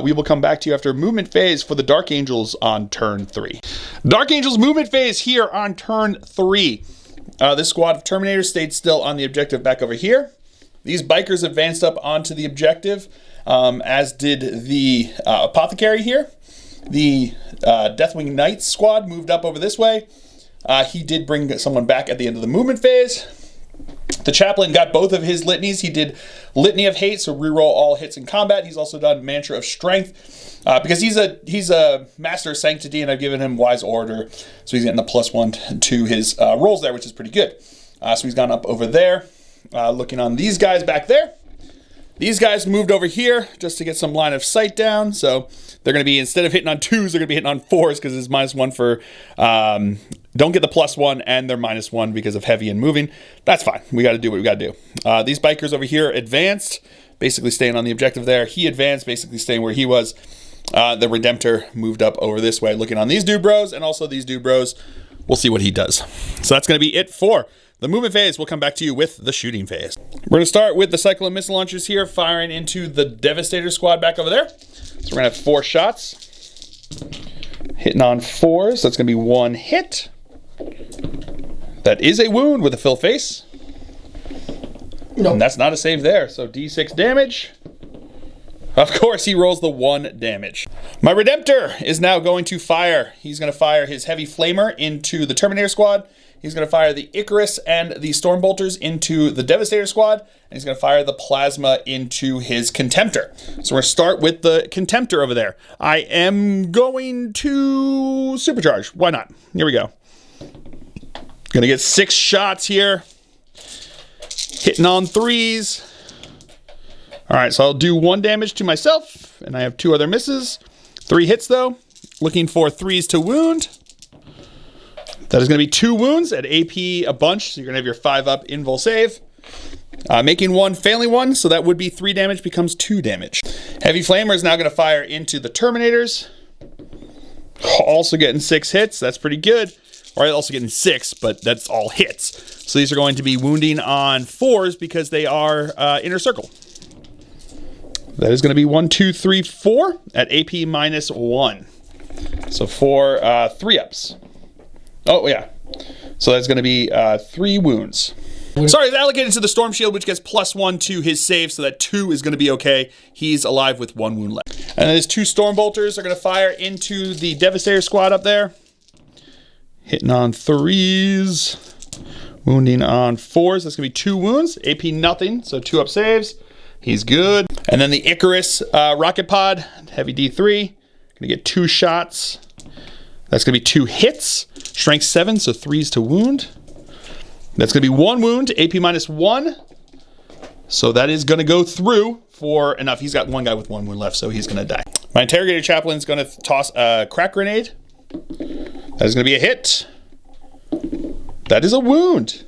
We will come back to you after movement phase for the Dark Angels on turn 3. Dark Angels movement phase here on turn 3. This squad of Terminators stayed still on the objective back over here. These bikers advanced up onto the objective, as did the Apothecary here. The Deathwing Knights squad moved up over this way. He did bring someone back at the end of the movement phase. The Chaplain got both of his litanies. He did Litany of Hate, so reroll all hits in combat. He's also done Mantra of Strength, because he's a Master of Sanctity, and I've given him Wise Order, so he's getting the +1 to his rolls there, which is pretty good. So he's gone up over there, looking on these guys back there. These guys moved over here just to get some line of sight down, so they're going to be, instead of hitting on 2s, they're going to be hitting on 4s because it's -1 for, don't get the +1, and they're -1 because of heavy and moving. That's fine. We got to do what we got to do. These bikers over here advanced, basically staying on the objective there. He advanced, basically staying where he was. The Redemptor moved up over this way, looking on these dude bros, and also these dude bros. We'll see what he does. So that's going to be it for the movement phase. We'll come back to you with the shooting phase. We're going to start with the Cyclone missile launchers here, firing into the Devastator squad back over there. So we're going to have 4 shots. Hitting on 4s. That's going to be 1 hit. That is a wound with a fill face. No. And that's not a save there. So D6 damage. Of course, he rolls the 1 damage. My Redemptor is now going to fire. He's going to fire his Heavy Flamer into the Terminator Squad. He's going to fire the Icarus and the Stormbolters into the Devastator Squad. And he's going to fire the Plasma into his Contemptor. So we're going to start with the Contemptor over there. I am going to Supercharge. Why not? Here we go. Going to get 6 shots here. Hitting on 3s. All right, so I'll do 1 damage to myself, and I have 2 other misses. 3 hits, though. Looking for 3s to wound. That is going to be 2 wounds at AP a bunch, so you're going to have your 5 up invul save. Making 1, failing 1, so that would be 3 damage, becomes 2 damage. Heavy Flamer is now going to fire into the Terminators. Also getting 6 hits, that's pretty good. Or also getting 6, but that's all hits. So these are going to be wounding on 4s because they are inner circle. That is going to be 1, 2, 3, 4 at AP minus 1. So 4 3-ups. Oh, yeah. So that's going to be 3 wounds. Sorry, it's allocated to the Storm Shield, which gets +1 to his save, so that 2 is going to be okay. He's alive with 1 wound left. And then his 2 Storm Bolters are going to fire into the Devastator Squad up there. Hitting on 3s. Wounding on 4s. That's going to be 2 wounds. AP nothing, so 2-up saves. He's good. And then the Icarus rocket pod, heavy D3. Gonna get 2 shots. That's gonna be 2 hits. Strength 7, so 3s to wound. That's gonna be 1 wound, AP minus 1. So that is gonna go through for enough. He's got 1 guy with 1 wound left, so he's gonna die. My Interrogator Chaplain's gonna toss a crack grenade. That is gonna be a hit. That is a wound.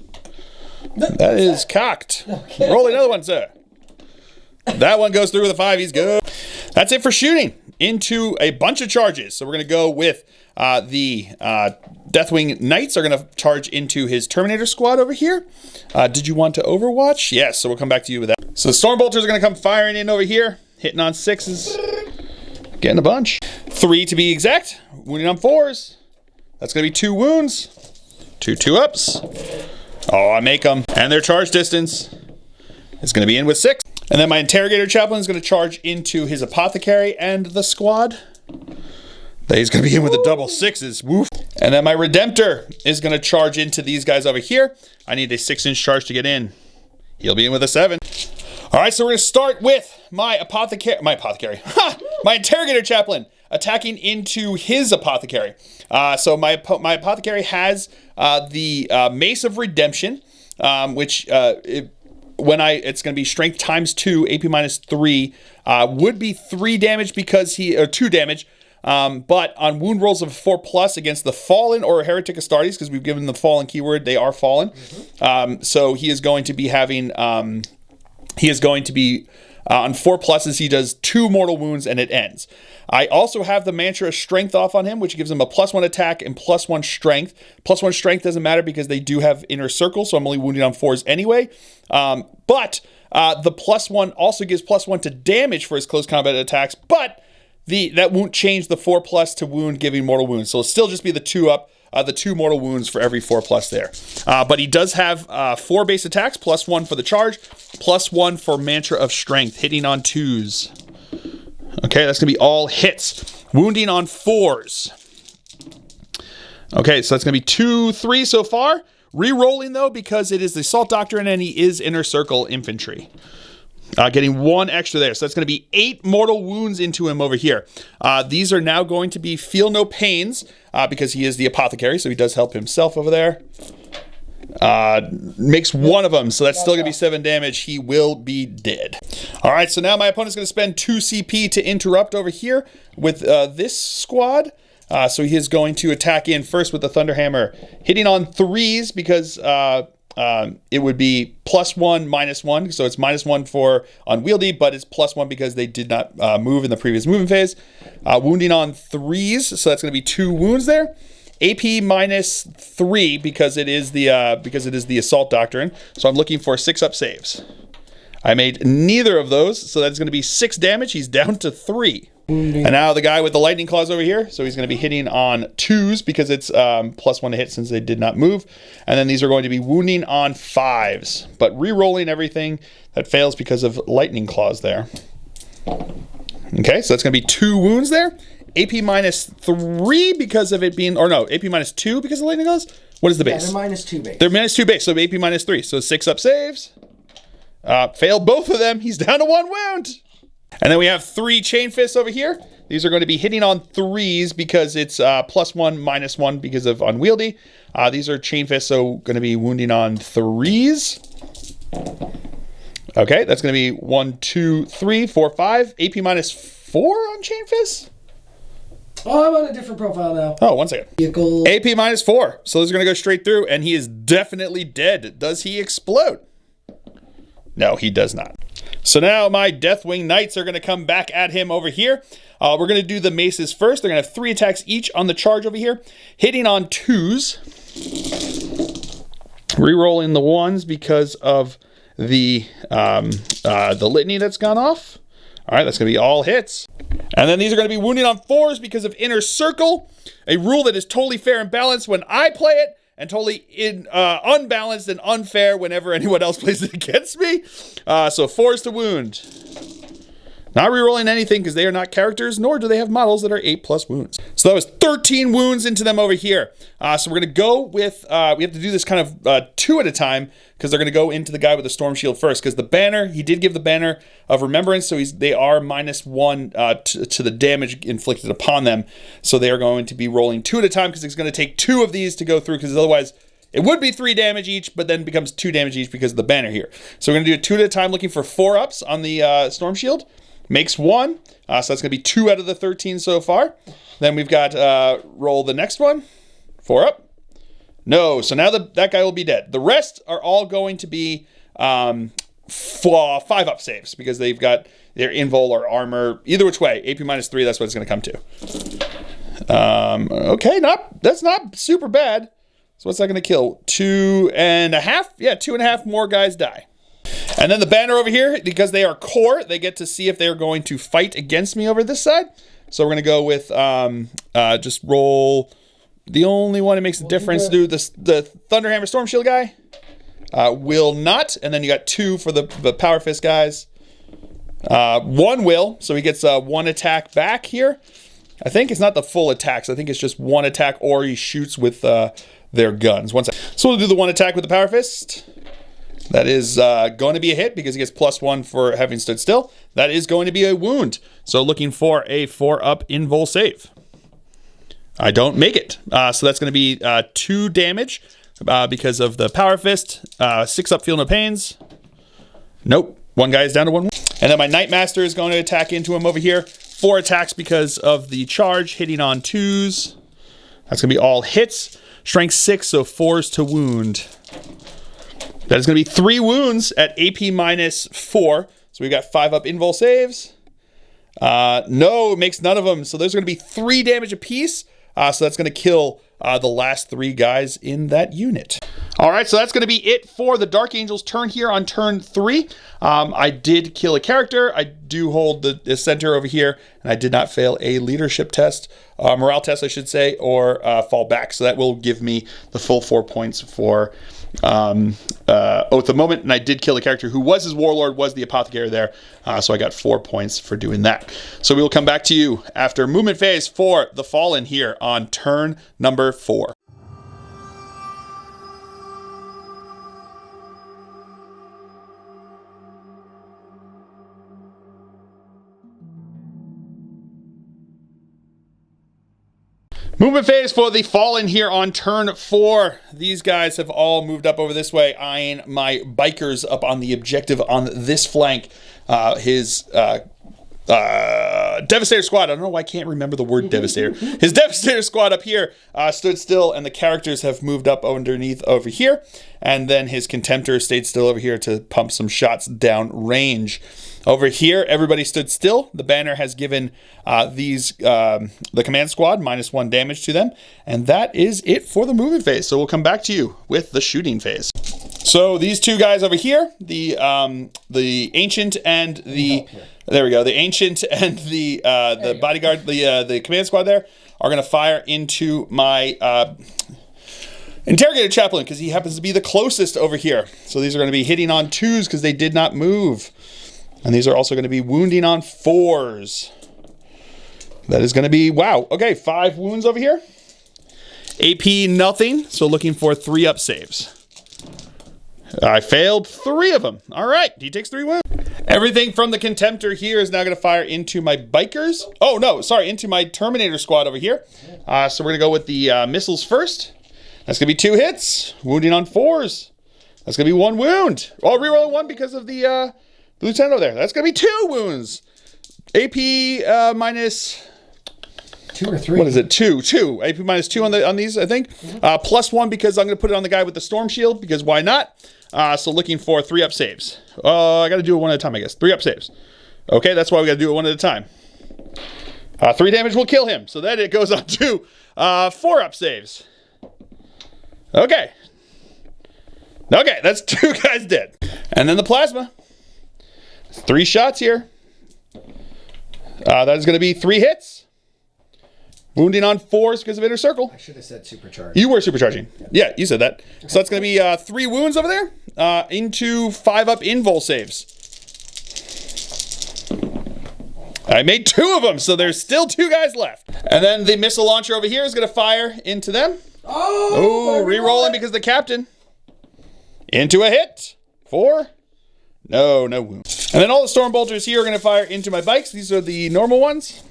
That is cocked. Okay. Roll another one, sir. That one goes through with a 5. He's good. That's it for shooting into a bunch of charges. So we're going to go with the Deathwing Knights are going to charge into his Terminator Squad over here. Did you want to Overwatch? Yes, so we'll come back to you with that. So the Stormbolters are going to come firing in over here, hitting on 6s, getting a bunch. 3 to be exact, wounding on 4s. That's going to be 2 wounds, 2 2-ups. Oh, I make them. And their charge distance is going to be in with 6. And then my Interrogator Chaplain is going to charge into his Apothecary and the squad. He's going to be in with the double 6s. Woof. And then my Redemptor is going to charge into these guys over here. I need a 6-inch charge to get in. He'll be in with a 7. All right, so we're going to start with my Interrogator Chaplain attacking into his Apothecary. So my Apothecary has the Mace of Redemption, which... it's going to be strength times 2, AP minus 3, would be 3 damage because 2 damage, but on wound rolls of 4+ against the Fallen or Heretic Astartes, because we've given the Fallen keyword, they are Fallen. So he is going to be having, on 4+, he does 2 mortal wounds and it ends. I also have the Mantra of Strength off on him, which gives him a +1 attack and +1 strength. +1 strength doesn't matter because they do have inner circle, so I'm only wounding on 4s anyway. But the +1 also gives +1 to damage for his close combat attacks, but that won't change the 4+ to wound giving mortal wounds. So it'll still just be the 2-up, the 2 mortal wounds for every 4+ there. But he does have 4 base attacks, +1 for the charge, +1 for Mantra of Strength, hitting on 2s. Okay, that's going to be all hits. Wounding on 4s. Okay, so that's going to be 2, 3 so far. Re-rolling, though, because it is the Assault Doctrine and he is Inner Circle Infantry. Getting 1 extra there. So that's going to be 8 mortal wounds into him over here. These are now going to be Feel No Pains because he is the Apothecary, so he does help himself over there. Makes 1 of them, so that's still going to be 7 damage. He will be dead. All right, so now my opponent's going to spend 2 CP to interrupt over here with this squad. So he is going to attack in first with the Thunderhammer, hitting on 3s because it would be +1, -1. So it's -1 for unwieldy, but it's +1 because they did not move in the previous movement phase. Wounding on 3s, so that's going to be 2 wounds there. AP minus 3 because it is the Assault Doctrine. So I'm looking for 6-up saves. I made neither of those, so that's going to be 6 damage. He's down to 3. And now the guy with the lightning claws over here. So he's going to be hitting on 2s because it's +1 to hit since they did not move. And then these are going to be wounding on 5s, but re-rolling everything that fails because of lightning claws there. Okay, so that's going to be 2 wounds there. AP -3 because of it being, or no, AP -2 because of lightning claws. What is the base? Yeah, they're -2 base. They're -2 base, so AP -3. So 6 up saves. Failed both of them. He's down to 1 wound. And then we have 3 chain fists over here. These are going to be hitting on 3s because it's +1, -1 because of unwieldy. These are chain fists, so going to be wounding on 3s. Okay, that's going to be 1, 2, 3, 4, 5. AP -4 on chain fists. Oh, I'm on a different profile now. Oh, 1 second. Vehicle. AP -4. So those are going to go straight through, and he is definitely dead. Does he explode? No, he does not. So now my Deathwing Knights are going to come back at him over here. We're going to do the maces first. They're going to have 3 attacks each on the charge over here. Hitting on 2s. Rerolling the 1s because of the litany that's gone off. All right, that's going to be all hits. And then these are going to be wounding on 4s because of Inner Circle, a rule that is totally fair and balanced when I play it, and totally unbalanced and unfair whenever anyone else plays it against me. So 4s to wound. Not rerolling anything because they are not characters, nor do they have models that are 8+ wounds. So that was 13 wounds into them over here. So we're going to go with, we have to do this kind of 2 at a time because they're going to go into the guy with the Storm Shield first because the banner, he did give the banner of remembrance, so they are -1 to the damage inflicted upon them. So they are going to be rolling 2 at a time because it's going to take 2 of these to go through because otherwise it would be 3 damage each, but then becomes 2 damage each because of the banner here. So we're going to do it 2 at a time looking for 4 ups on the Storm Shield. Makes 1, so that's going to be 2 out of the 13 so far. Then we've got roll the next one, 4 up. No, so now that guy will be dead. The rest are all going to be 5 up saves because they've got their invul or armor. Either which way, AP -3, that's what it's going to come to. Okay, that's not super bad. So what's that going to kill? 2.5? Yeah, 2.5 more guys die. And then the banner over here, because they are core, they get to see if they're going to fight against me over this side. So we're going to go with just roll the only one that makes a difference. Do the Thunderhammer Storm Shield guy. Will not. And then you got 2 for the Power Fist guys. 1 will, so he gets 1 attack back here. I think it's not the full attacks. I think it's just 1 attack or he shoots with their guns. 1 second. So we'll do the 1 attack with the Power Fist. That is going to be a hit because he gets +1 for having stood still. That is going to be a wound. So looking for a 4 up invul save. I don't make it. So that's going to be 2 damage because of the Power Fist. 6 up, feel no pains. Nope. 1 guy is down to 1 wound. And then my Nightmaster is going to attack into him over here. 4 attacks because of the charge, hitting on 2s. That's going to be all hits. Strength 6, so 4s to wound. That is going to be 3 wounds at AP -4. So we've got 5 up invul saves. No, it makes none of them. So there's going to be 3 damage apiece. So that's going to kill the last 3 guys in that unit. All right, so that's going to be it for the Dark Angel's turn here on turn 3. I did kill a character. I do hold the center over here, and I did not fail a leadership test, morale test, I should say, or fall back. So that will give me the full 4 points for Oath of Moment, and I did kill a character who was his warlord, was the apothecary there, so I got 4 points for doing that. So we will come back to you after movement phase for the Fallen here on turn number 4. Movement phase for the Fallen here on turn 4. These guys have all moved up over this way, eyeing my bikers up on the objective on this flank. His Devastator squad, I don't know why I can't remember the word Devastator. His Devastator squad up here stood still, and the characters have moved up underneath over here. And then his Contemptor stayed still over here to pump some shots down range. Over here, everybody stood still. The banner has given the command squad -1 damage to them. And that is it for the movement phase. So we'll come back to you with the shooting phase. So these two guys over here, the ancient and the the ancient and the bodyguard, the command squad there are going to fire into my interrogator chaplain because he happens to be the closest over here. So these are going to be hitting on 2s because they did not move, and these are also going to be wounding on 4s. That is going to be wow. Okay, 5 wounds over here. AP nothing, so looking for 3-up saves. I failed 3 of them. All right, he takes 3 wounds. Everything from the Contemptor here is now going to fire into my bikers. Oh, no, sorry, into my Terminator squad over here. So we're going to go with the missiles first. That's going to be 2 hits. Wounding on 4s. That's going to be 1 wound. Oh, reroll 1 because of the lieutenant over there. That's going to be 2 wounds. AP minus... 2 or 3. What is it? 2. AP minus 2 on these, I think. Plus 1 because I'm going to put it on the guy with the storm shield because why not? So looking for 3-up saves. I got to do it one at a time, I guess. 3-up saves. Okay, that's why we got to do it one at a time. 3 damage will kill him. So then it goes up to 4-up saves. Okay. Okay, that's 2 guys dead. And then the plasma. 3 shots here. That is going to be 3 hits. Wounding on 4s because of inner circle. I should have said supercharged. You were supercharging. Yeah, you said that. So that's going to be 3 wounds over there into 5-up invul saves. I made 2 of them, so there's still 2 guys left. And then the missile launcher over here is going to fire into them. Oh, re-rolling because the captain. Into a hit. 4. No wounds. And then all the storm bolters here are going to fire into my bikes. These are the normal ones.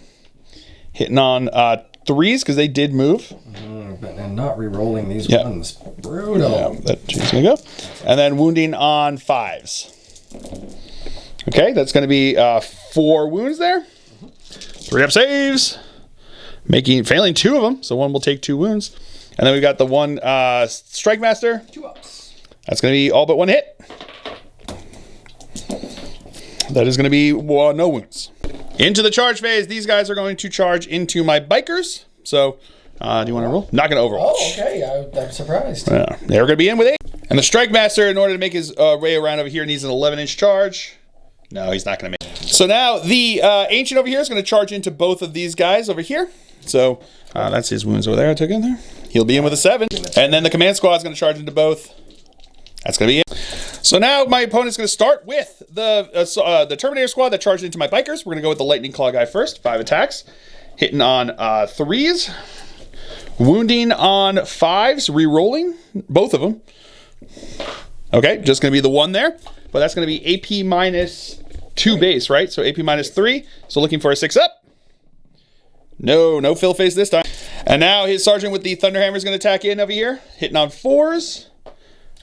Hitting on 3s because they did move. And not re-rolling these ones. Brutal. Yeah, that's going to go. And then wounding on 5s. Okay, that's going to be 4 wounds there. 3-up saves. Failing 2 of them, so 1 will take 2 wounds. And then we've got the 1 Strike Master. 2-ups. That's going to be all but 1 hit. That is going to be no wounds. Into the charge phase, these guys are going to charge into my bikers. So, do you want to roll? Not going to overwatch. Oh, okay. I'm surprised. Yeah, they're going to be in with 8. And the Strike Master, in order to make his ray around over here, needs an 11-inch charge. No, he's not going to make it. So now the Ancient over here is going to charge into both of these guys over here. So that's his wounds over there I took in there. He'll be in with a 7. And then the Command Squad is going to charge into both. That's going to be it. So now my opponent's going to start with the Terminator squad that charged into my bikers. We're going to go with the Lightning Claw guy first. 5 attacks. Hitting on 3s. Wounding on 5s. Re-rolling. Both of them. Okay, just going to be the 1 there. But that's going to be AP minus 2 base, right? So AP minus 3. So looking for a 6-up. No fill face this time. And now his sergeant with the Thunderhammer is going to attack in over here. Hitting on 4s.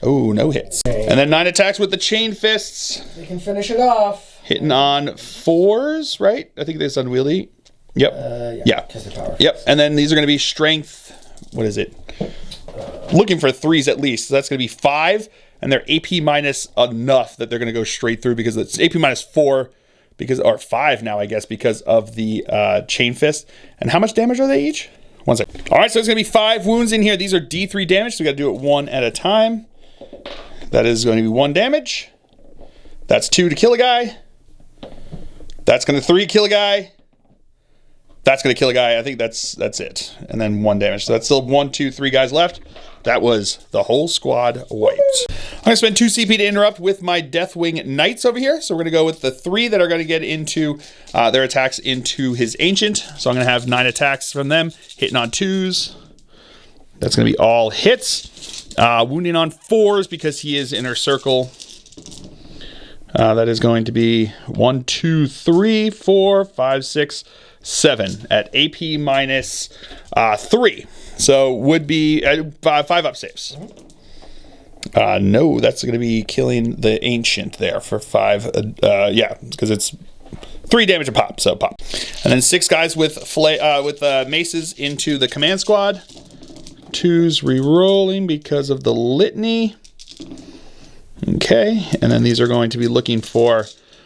Oh, no hits. And then 9 attacks with the Chain Fists. They can finish it off. Hitting on 4s, right? I think that's unwieldy. Yep. Yeah. Yep. And then these are going to be strength. What is it? Looking for 3s at least. So that's going to be 5. And they're AP minus enough that they're going to go straight through because it's AP minus 4. Or 5 now, I guess, because of the Chain Fist. And how much damage are they each? 1 second. All right, so it's going to be 5 wounds in here. These are D3 damage, so we got to do it 1 at a time. That is going to be 1 damage. That's 2 to kill a guy. That's going to 3 kill a guy. That's going to kill a guy. I think that's it. And then 1 damage. So that's still 1, 2, 3 guys left. That was the whole squad wiped. I'm going to spend 2 CP to interrupt with my Deathwing Knights over here. So we're going to go with the 3 that are going to get into their attacks into his Ancient. So I'm going to have 9 attacks from them. Hitting on 2s. That's going to be all hits. Wounding on 4s because he is inner circle. That is going to be 1, 2, 3, 4, 5, 6, 7 at AP minus 3. So would be 5-up saves. No, that's going to be killing the Ancient there for 5. Yeah, because it's 3 damage a pop, so pop. And then 6 guys with maces into the Command Squad. 2s re-rolling because of the litany. Okay, and then these are going to be looking for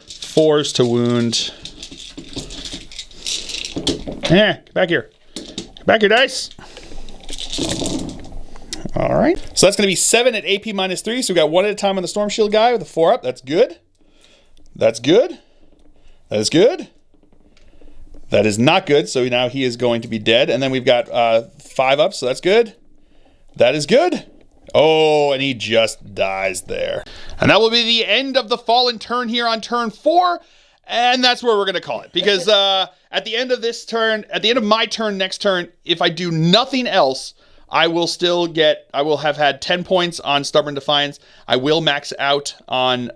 4s to wound. Get back here. Get back here, dice. All right. So that's going to be 7 at AP -3. So we got 1 at a time on the Storm Shield guy with a 4 up. That's good. That's good. That is good. That is not good. So now he is going to be dead. And then we've got 5 up. So that's good. That is good. Oh, and he just dies there. And that will be the end of the Fallen turn here on turn 4. And that's where we're going to call it. Because at the end of this turn, at the end of my turn next turn, if I do nothing else, I will have had 10 points on Stubborn Defiance. I will max out on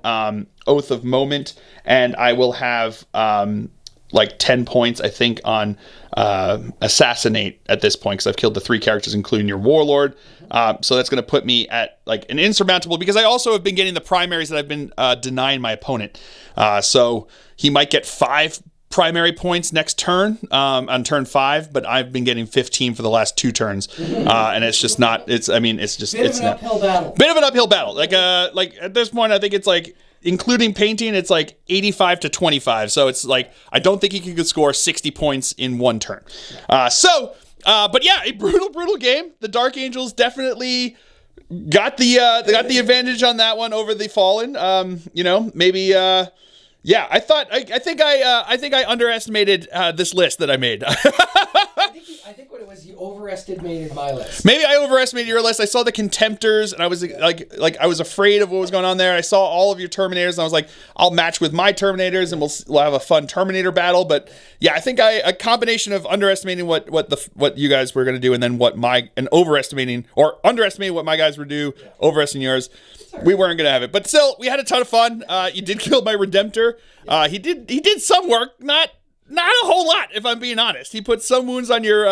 Oath of Moment. And I will have like 10 points, I think, on Assassinate at this point, because I've killed the 3 characters, including your Warlord. So that's going to put me at like an insurmountable, because I also have been getting the primaries that I've been denying my opponent. So he might get 5 primary points next turn on turn 5, but I've been getting 15 for the last 2 turns. And it's just not, it's just, Bit of an uphill battle. Bit of an uphill battle. Like at this point, I think it's like, including painting, it's like 85 to 25. So it's like, I don't think he could score 60 points in 1 turn. But yeah, a brutal game. The Dark Angels definitely got the advantage on that one over the Fallen. Maybe yeah, I think I underestimated this list that I made. I think what it was, you overestimated my list. Maybe I overestimated your list. I saw the Contemptors, and I was like I was afraid of what was going on there. I saw all of your Terminators, and I was like, I'll match with my Terminators, and we'll have a fun Terminator battle. But yeah, I think a combination of underestimating what you guys were going to do, and then overestimating or underestimating what my guys were do, overestimating yours. We weren't going to have it, but still, we had a ton of fun. You did kill my Redemptor. He did some work, not a whole lot, if I'm being honest. He put some wounds on your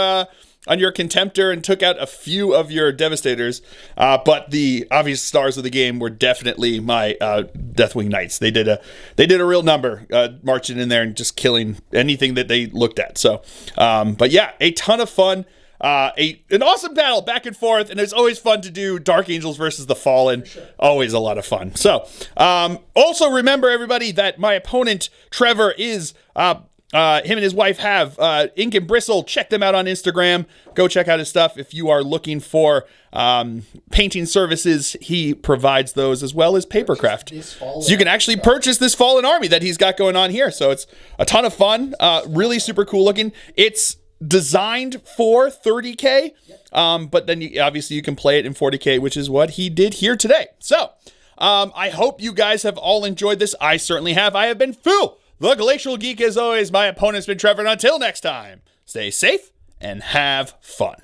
Contemptor and took out a few of your Devastators. But the obvious stars of the game were definitely my Deathwing Knights. They did a real number, marching in there and just killing anything that they looked at. So, but yeah, a ton of fun. An awesome battle back and forth, and it's always fun to do Dark Angels versus the Fallen. Sure. Always a lot of fun. So, also remember, everybody, that my opponent Trevor is him and his wife have Ink and Bristle. Check them out on Instagram. Go check out his stuff. If you are looking for painting services, he provides those, as well as papercraft. So you can actually purchase this Fallen army that he's got going on here. So it's a ton of fun. Really super cool looking. It's designed for 30K, but then obviously you can play it in 40K, which is what he did here today. So I hope you guys have all enjoyed this. I certainly have. I have been Phil, the Glacial Geek, as always. My opponent's been Trevor, and until next time, stay safe and have fun.